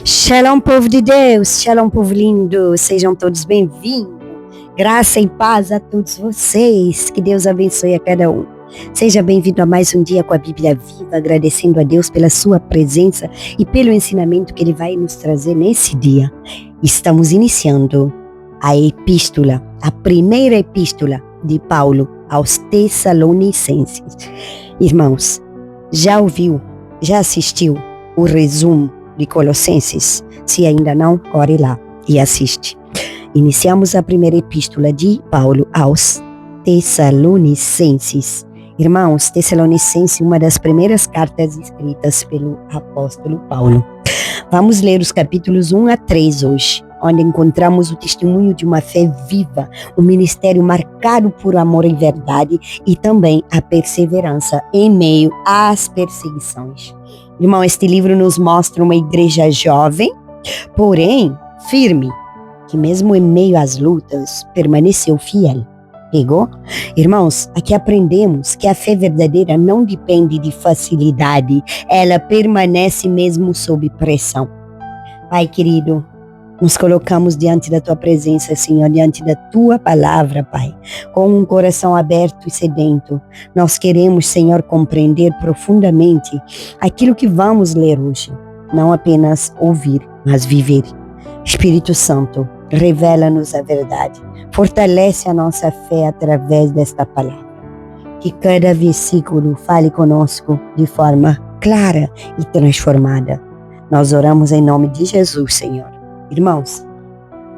Shalom, povo de Deus, shalom, povo lindo, sejam todos bem-vindos. Graça e paz a todos vocês, que Deus abençoe a cada um. Seja bem-vindo a mais um dia com a Bíblia Viva, agradecendo a Deus pela sua presença e pelo ensinamento que Ele vai nos trazer nesse dia. Estamos iniciando a epístola, a primeira epístola de Paulo aos Tessalonicenses. Irmãos, já ouviu, já assistiu o resumo de Colossenses? Se ainda não, corre lá e assiste. Iniciamos a primeira epístola de Paulo aos Tessalonicenses. Irmãos, Tessalonicenses, uma das primeiras cartas escritas pelo apóstolo Paulo. Vamos ler os capítulos 1 a 3 hoje, onde encontramos o testemunho de uma fé viva, um ministério marcado por amor e verdade e também a perseverança em meio às perseguições. Irmão, este livro nos mostra uma igreja jovem, porém firme, que mesmo em meio às lutas permaneceu fiel. Pegou? Irmãos, aqui aprendemos que a fé verdadeira não depende de facilidade, ela permanece mesmo sob pressão. Pai querido, nos colocamos diante da Tua presença, Senhor, diante da Tua palavra, Pai, com um coração aberto e sedento. Nós queremos, Senhor, compreender profundamente aquilo que vamos ler hoje. Não apenas ouvir, mas viver. Espírito Santo, revela-nos a verdade. Fortalece a nossa fé através desta palavra. Que cada versículo fale conosco de forma clara e transformada. Nós oramos em nome de Jesus, Senhor. Irmãos,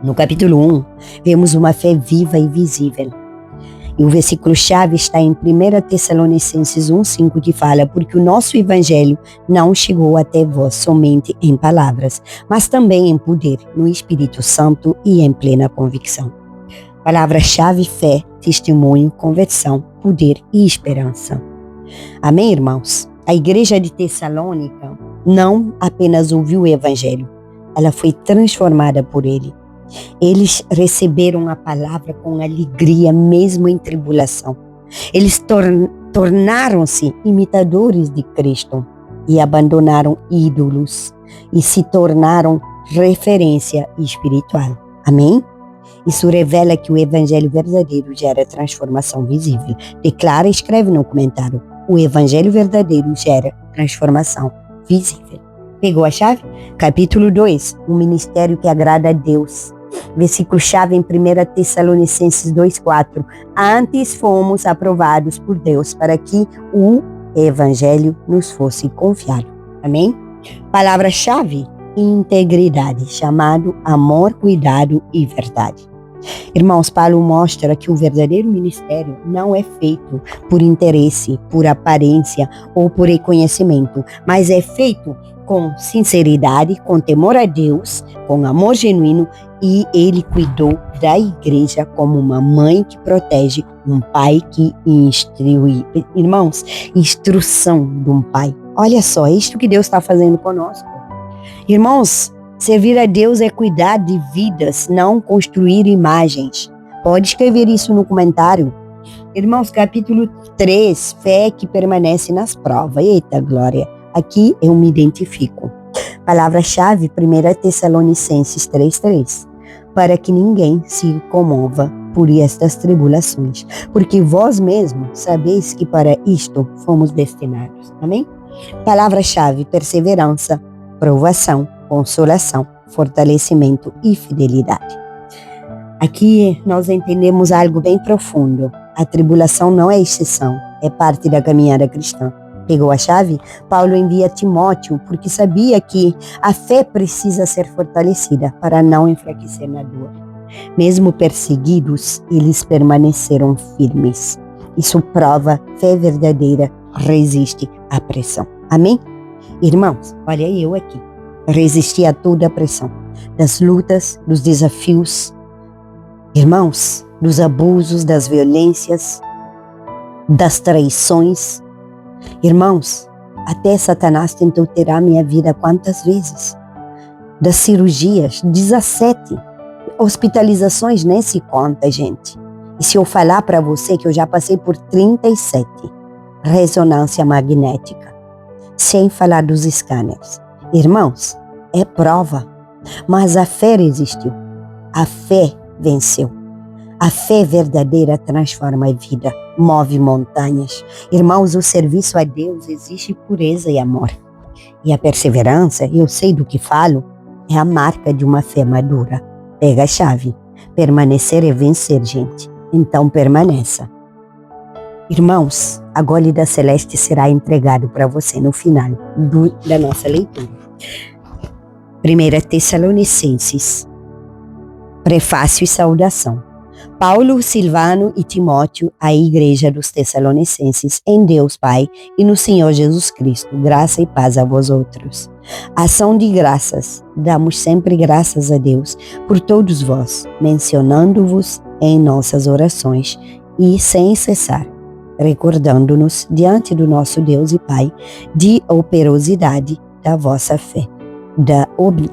no capítulo 1, vemos uma fé viva e visível. E o versículo-chave está em 1 Tessalonicenses 1,5, que fala: porque o nosso evangelho não chegou até vós somente em palavras, mas também em poder, no Espírito Santo e em plena convicção. Palavra-chave: fé, testemunho, conversão, poder e esperança. Amém, irmãos? A igreja de Tessalônica não apenas ouviu o evangelho, ela foi transformada por ele. Eles receberam a palavra com alegria, mesmo em tribulação. Eles tornaram-se imitadores de Cristo e abandonaram ídolos e se tornaram referência espiritual. Amém? Isso revela que o evangelho verdadeiro gera transformação visível. Declara e escreve no comentário: o evangelho verdadeiro gera transformação visível. Pegou a chave? Capítulo 2, um ministério que agrada a Deus. Versículo-chave em 1 Tessalonicenses 2,4. Antes fomos aprovados por Deus para que o evangelho nos fosse confiado. Amém? Palavra-chave: integridade, chamado amor, cuidado e verdade. Irmãos, Paulo mostra que o verdadeiro ministério não é feito por interesse, por aparência ou por reconhecimento, mas é feito com sinceridade, com temor a Deus, com amor genuíno, e ele cuidou da igreja como uma mãe que protege, um pai que instrui. Irmãos, instrução de um pai. Olha só, é isto que Deus está fazendo conosco. Irmãos, servir a Deus é cuidar de vidas, não construir imagens. Pode escrever isso no comentário. Irmãos, capítulo 3, fé que permanece nas provas. Eita glória! Aqui eu me identifico. Palavra-chave, 1 Tessalonicenses 3,3. Para que ninguém se comova por estas tribulações, porque vós mesmos sabeis que para isto fomos destinados. Amém? Palavra-chave, perseverança, provação, consolação, fortalecimento e fidelidade. Aqui nós entendemos algo bem profundo. A tribulação não é exceção, é parte da caminhada cristã. Pegou a chave? Paulo envia Timóteo porque sabia que a fé precisa ser fortalecida para não enfraquecer na dor. Mesmo perseguidos, eles permaneceram firmes. Isso prova fé verdadeira resiste à pressão. Amém? Irmãos, olha eu aqui. Resisti a toda a pressão das lutas, dos desafios, irmãos, dos abusos, das violências, das traições. Irmãos, até Satanás tentou tirar minha vida quantas vezes? Das cirurgias, 17. Hospitalizações nem se conta, gente. E se eu falar para você que eu já passei por 37, ressonância magnética, sem falar dos scanners. Irmãos, é prova, mas a fé resistiu. A fé venceu. A fé verdadeira transforma a vida, move montanhas. Irmãos, o serviço a Deus exige pureza e amor. E a perseverança, eu sei do que falo, é a marca de uma fé madura. Pega a chave. Permanecer é vencer, gente. Então permaneça. Irmãos, a Gólida Celeste será entregado para você no final da nossa leitura. 1 Tessalonicenses, prefácio e saudação. Paulo, Silvano e Timóteo, à Igreja dos Tessalonicenses, em Deus Pai e no Senhor Jesus Cristo, graça e paz a vós outros. Ação de graças, damos sempre graças a Deus por todos vós, mencionando-vos em nossas orações e sem cessar, recordando-nos diante do nosso Deus e Pai de operosidade da vossa fé, da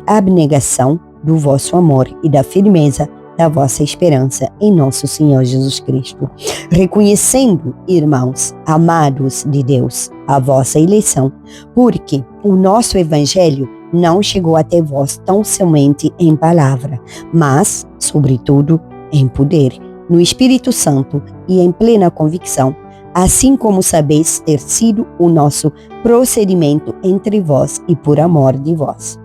abnegação do vosso amor e da firmeza da vossa esperança em nosso Senhor Jesus Cristo, reconhecendo, irmãos, amados de Deus, a vossa eleição, porque o nosso Evangelho não chegou até vós tão somente em palavra, mas, sobretudo, em poder, no Espírito Santo e em plena convicção, assim como sabeis ter sido o nosso procedimento entre vós e por amor de vós.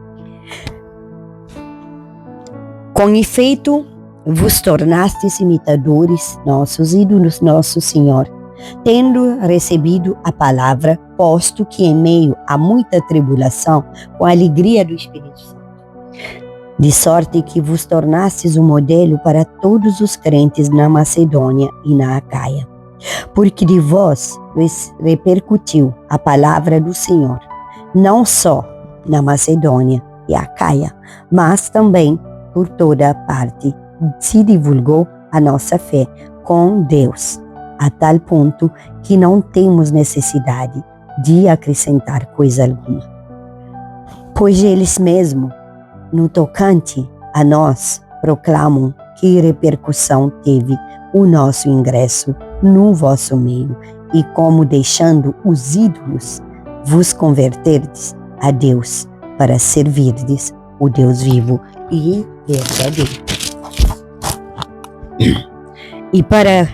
Com efeito, vos tornastes imitadores nossos e do nosso Senhor, tendo recebido a palavra, posto que em meio a muita tribulação, com a alegria do Espírito Santo, de sorte que vos tornastes um modelo para todos os crentes na Macedônia e na Acaia, porque de vós repercutiu a palavra do Senhor, não só na Macedônia e Acaia, mas também por toda a parte se divulgou a nossa fé com Deus, a tal ponto que não temos necessidade de acrescentar coisa alguma. Pois eles mesmos, no tocante a nós, proclamam que repercussão teve o nosso ingresso no vosso meio, e como deixando os ídolos, vos converterdes a Deus para servirdes o Deus vivo e verdadeiro. E para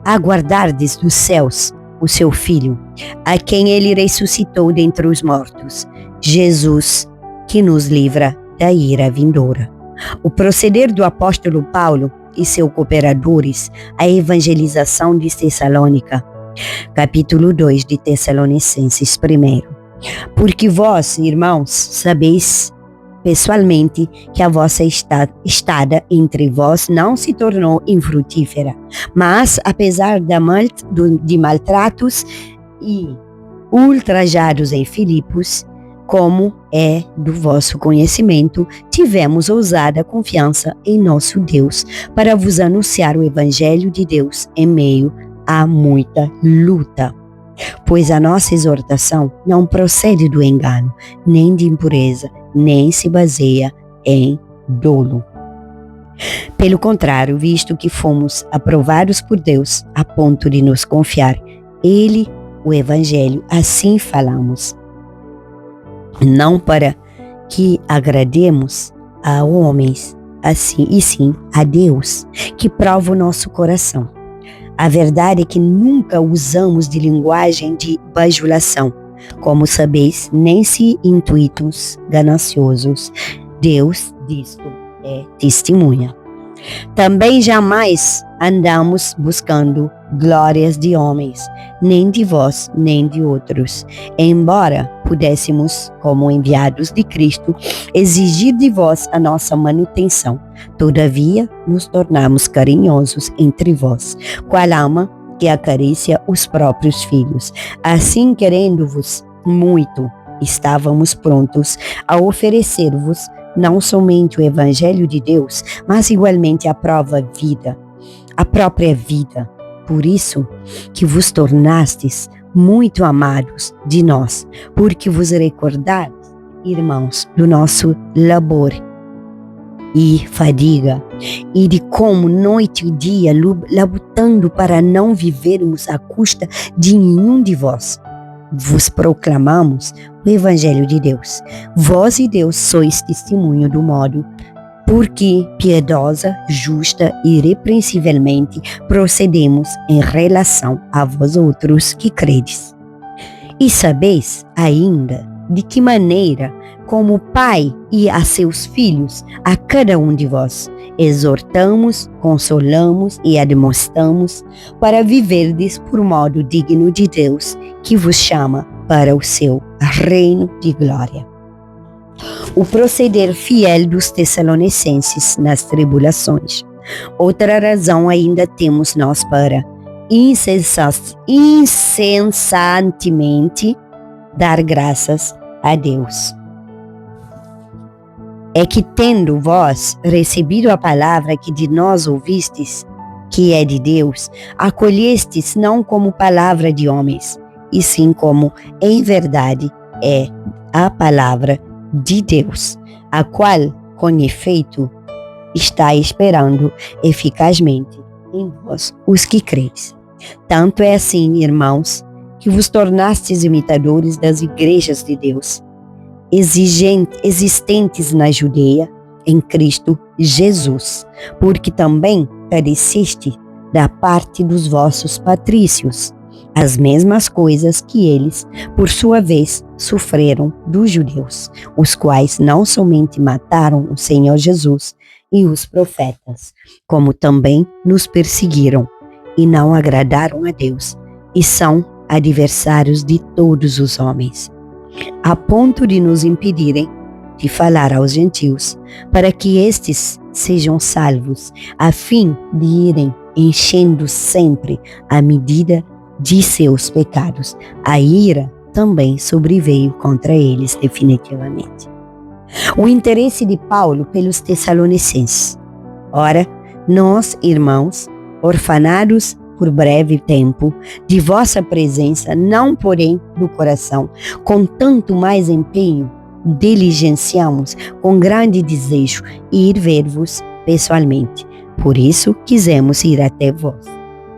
aguardardes dos céus o seu Filho, a quem ele ressuscitou dentre os mortos, Jesus, que nos livra da ira vindoura. O proceder do apóstolo Paulo e seus cooperadores à evangelização de Tessalônica, capítulo 2 de Tessalonicenses 1. Porque vós, irmãos, sabeis pessoalmente que a vossa estada entre vós não se tornou infrutífera, mas apesar de maltratos e ultrajados em Filipos, como é do vosso conhecimento, tivemos ousada confiança em nosso Deus para vos anunciar o Evangelho de Deus em meio a muita luta. Pois a nossa exortação não procede do engano, nem de impureza, nem se baseia em dolo. Pelo contrário, visto que fomos aprovados por Deus a ponto de nos confiar Ele, o Evangelho, assim falamos. Não para que agrademos a homens, assim, e sim a Deus, que prova o nosso coração. A verdade é que nunca usamos de linguagem de bajulação, como sabeis, nem se intuitos gananciosos. Deus disto é testemunha. Também jamais andamos buscando glórias de homens, nem de vós, nem de outros, embora pudéssemos, como enviados de Cristo, exigir de vós a nossa manutenção. Todavia, nos tornamos carinhosos entre vós, qual alma que acaricia os próprios filhos. Assim, querendo-vos muito, estávamos prontos a oferecer-vos não somente o Evangelho de Deus, mas igualmente a própria vida. Por isso que vos tornastes muito amados de nós, porque vos recordares, irmãos, do nosso labor e fadiga, e de como noite e dia labutando para não vivermos à custa de nenhum de vós. vos proclamamos o Evangelho de Deus. Vós e Deus sois testemunho do modo porque piedosa, justa e irrepreensivelmente procedemos em relação a vós outros que credes. E sabeis ainda de que maneira, como Pai e a seus filhos, a cada um de vós, exortamos, consolamos e admoestamos para viverdes por modo digno de Deus, que vos chama para o seu reino de glória. O proceder fiel dos Tessalonicenses nas tribulações. Outra razão ainda temos nós para incessantemente dar graças a Deus. É que, tendo vós recebido a palavra que de nós ouvistes, que é de Deus, acolhestes não como palavra de homens, e sim como, em verdade, é a palavra de Deus, a qual, com efeito, está esperando eficazmente em vós os que creis. Tanto é assim, irmãos, que vos tornastes imitadores das igrejas de Deus, existentes na Judeia, em Cristo Jesus, porque também padeceste da parte dos vossos patrícios as mesmas coisas que eles, por sua vez, sofreram dos judeus, os quais não somente mataram o Senhor Jesus e os profetas, como também nos perseguiram e não agradaram a Deus, e são adversários de todos os homens, a ponto de nos impedirem de falar aos gentios, para que estes sejam salvos, a fim de irem enchendo sempre a medida de seus pecados. A ira também sobreveio contra eles definitivamente. O interesse de Paulo pelos Tessalonicenses. Ora, nós, irmãos, orfanados por breve tempo de vossa presença, não porém do coração, com tanto mais empenho, diligenciamos com grande desejo ir ver-vos pessoalmente. Por isso quisemos ir até vós.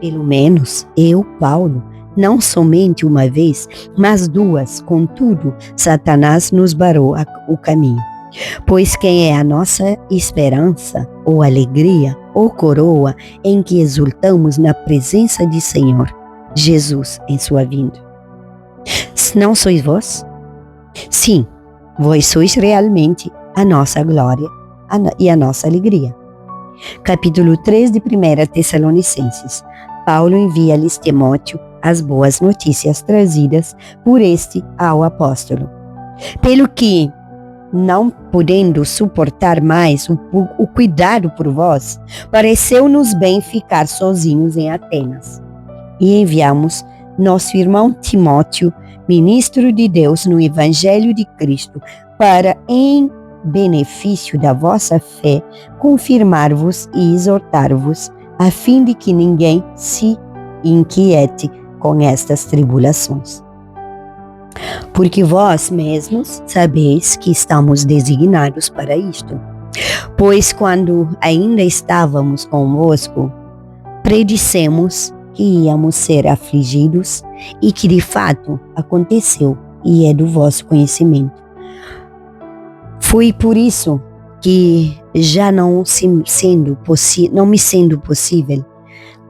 Pelo menos eu, Paulo, não somente uma vez, mas duas. Contudo, Satanás nos barrou o caminho. Pois quem é a nossa esperança, ou alegria, ou coroa, em que exultamos na presença de Senhor Jesus em sua vinda? Não sois vós? Sim, vós sois realmente a nossa glória e a nossa alegria. Capítulo 3 de 1 Tessalonicenses. Paulo envia-lhes Timóteo as boas notícias trazidas por este ao apóstolo. Pelo que, não podendo suportar mais o cuidado por vós, pareceu-nos bem ficar sozinhos em Atenas. E enviamos nosso irmão Timóteo, ministro de Deus no Evangelho de Cristo, para, em benefício da vossa fé, confirmar-vos e exortar-vos, a fim de que ninguém se inquiete com estas tribulações. Porque vós mesmos sabeis que estamos designados para isto. Pois quando ainda estávamos convosco, predissemos que íamos ser afligidos, e que de fato aconteceu, e é do vosso conhecimento. Foi por isso que, já não me sendo possível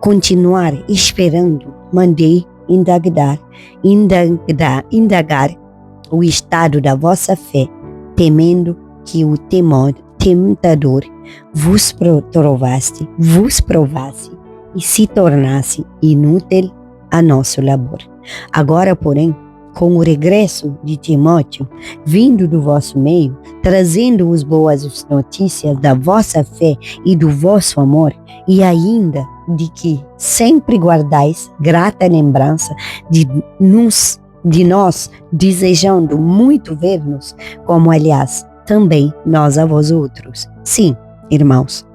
continuar esperando, mandei indagar o estado da vossa fé, temendo que o tentador vos provasse e se tornasse inútil a nosso labor. Agora, porém, com o regresso de Timóteo, vindo do vosso meio, trazendo-vos boas notícias da vossa fé e do vosso amor, e ainda de que sempre guardais grata lembrança de nós, desejando muito ver-nos, como aliás também nós a vós outros. Sim, irmãos,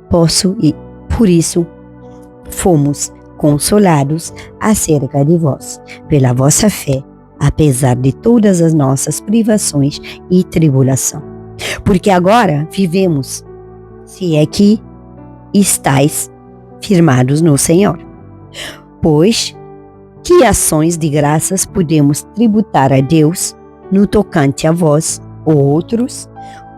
posso e por isso fomos consolados acerca de vós, pela vossa fé, apesar de todas as nossas privações e tribulação. Porque agora vivemos, se é que estáis firmados no Senhor. Pois Que ações de graças podemos tributar a Deus no tocante a vós, outros,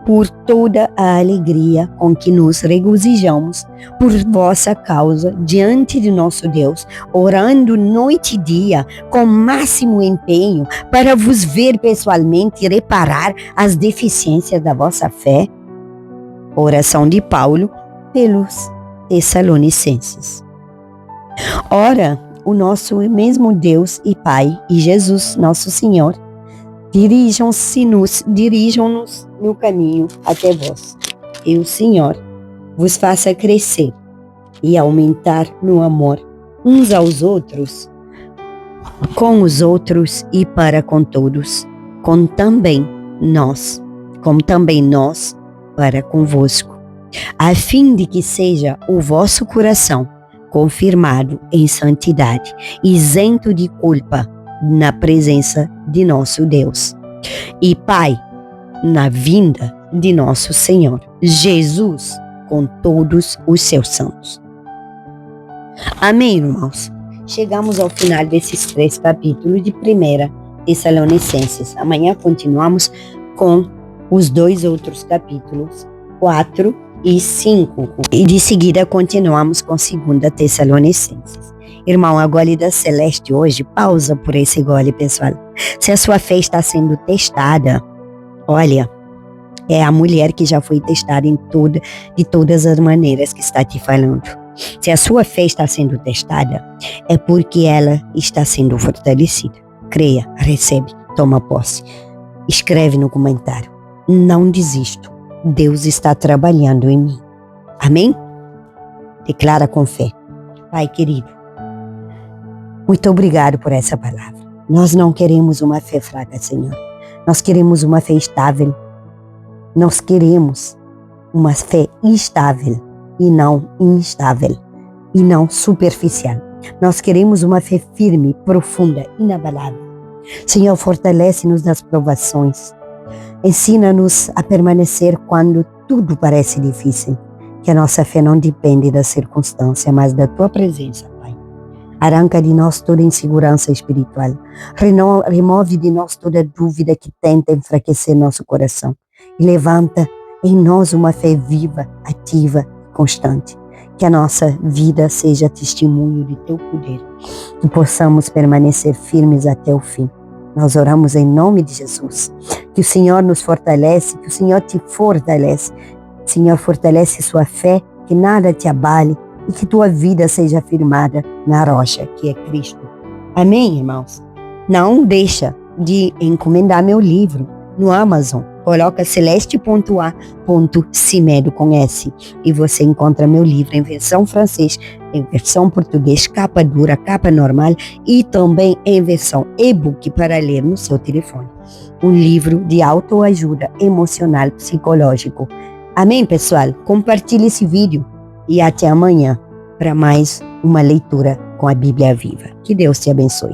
por toda a alegria com que nos regozijamos por vossa causa diante de nosso Deus, orando noite e dia com máximo empenho para vos ver pessoalmente e reparar as deficiências da vossa fé? Oração de Paulo pelos Tessalonicenses. Ora, o nosso mesmo Deus e Pai e Jesus, nosso Senhor, dirijam-nos no caminho até vós, e o Senhor vos faça crescer e aumentar no amor uns aos outros, com os outros e para com todos, como também nós para convosco, a fim de que seja o vosso coração confirmado em santidade, isento de culpa, na presença de nosso Deus e Pai, na vinda de nosso Senhor Jesus com todos os seus santos. Amém, irmãos? Chegamos ao final desses 3 capítulos de 1 Tessalonicenses. Amanhã continuamos com os 2 outros capítulos, 4 e 5. E de seguida continuamos com 2 Tessalonicenses. Irmão, a gole da Celeste hoje, pausa por esse gole, pessoal. Se a sua fé está sendo testada, olha, é a mulher que já foi testada de todas as maneiras que está te falando. Se a sua fé está sendo testada, é porque ela está sendo fortalecida. Creia, recebe, toma posse. Escreve no comentário. Não desisto. Deus está trabalhando em mim. Amém? Declara com fé. Pai querido, muito obrigado por essa palavra. Nós não queremos uma fé fraca, Senhor. Nós queremos uma fé estável. Nós queremos uma fé estável e não instável e não superficial. Nós queremos uma fé firme, profunda, inabalável. Senhor, fortalece-nos nas provações. Ensina-nos a permanecer quando tudo parece difícil. Que a nossa fé não depende da circunstância, mas da Tua presença, Pai. Arranca de nós toda insegurança espiritual. Remove de nós toda dúvida que tenta enfraquecer nosso coração. E levanta em nós uma fé viva, ativa, constante. Que a nossa vida seja testemunho de Teu poder. Que possamos permanecer firmes até o fim. Nós oramos em nome de Jesus. Que o Senhor nos fortalece, que o Senhor te fortalece. Senhor, fortalece sua fé, que nada te abale e que tua vida seja firmada na rocha, que é Cristo. Amém, irmãos? Não deixa de encomendar meu livro no Amazon. Coloca celeste.a.cimedo com S e você encontra meu livro em versão francês, em versão português, capa dura, capa normal e também em versão e-book para ler no seu telefone. Um livro de autoajuda emocional psicológico. Amém, pessoal? Compartilhe esse vídeo e até amanhã para mais uma leitura com a Bíblia Viva. Que Deus te abençoe.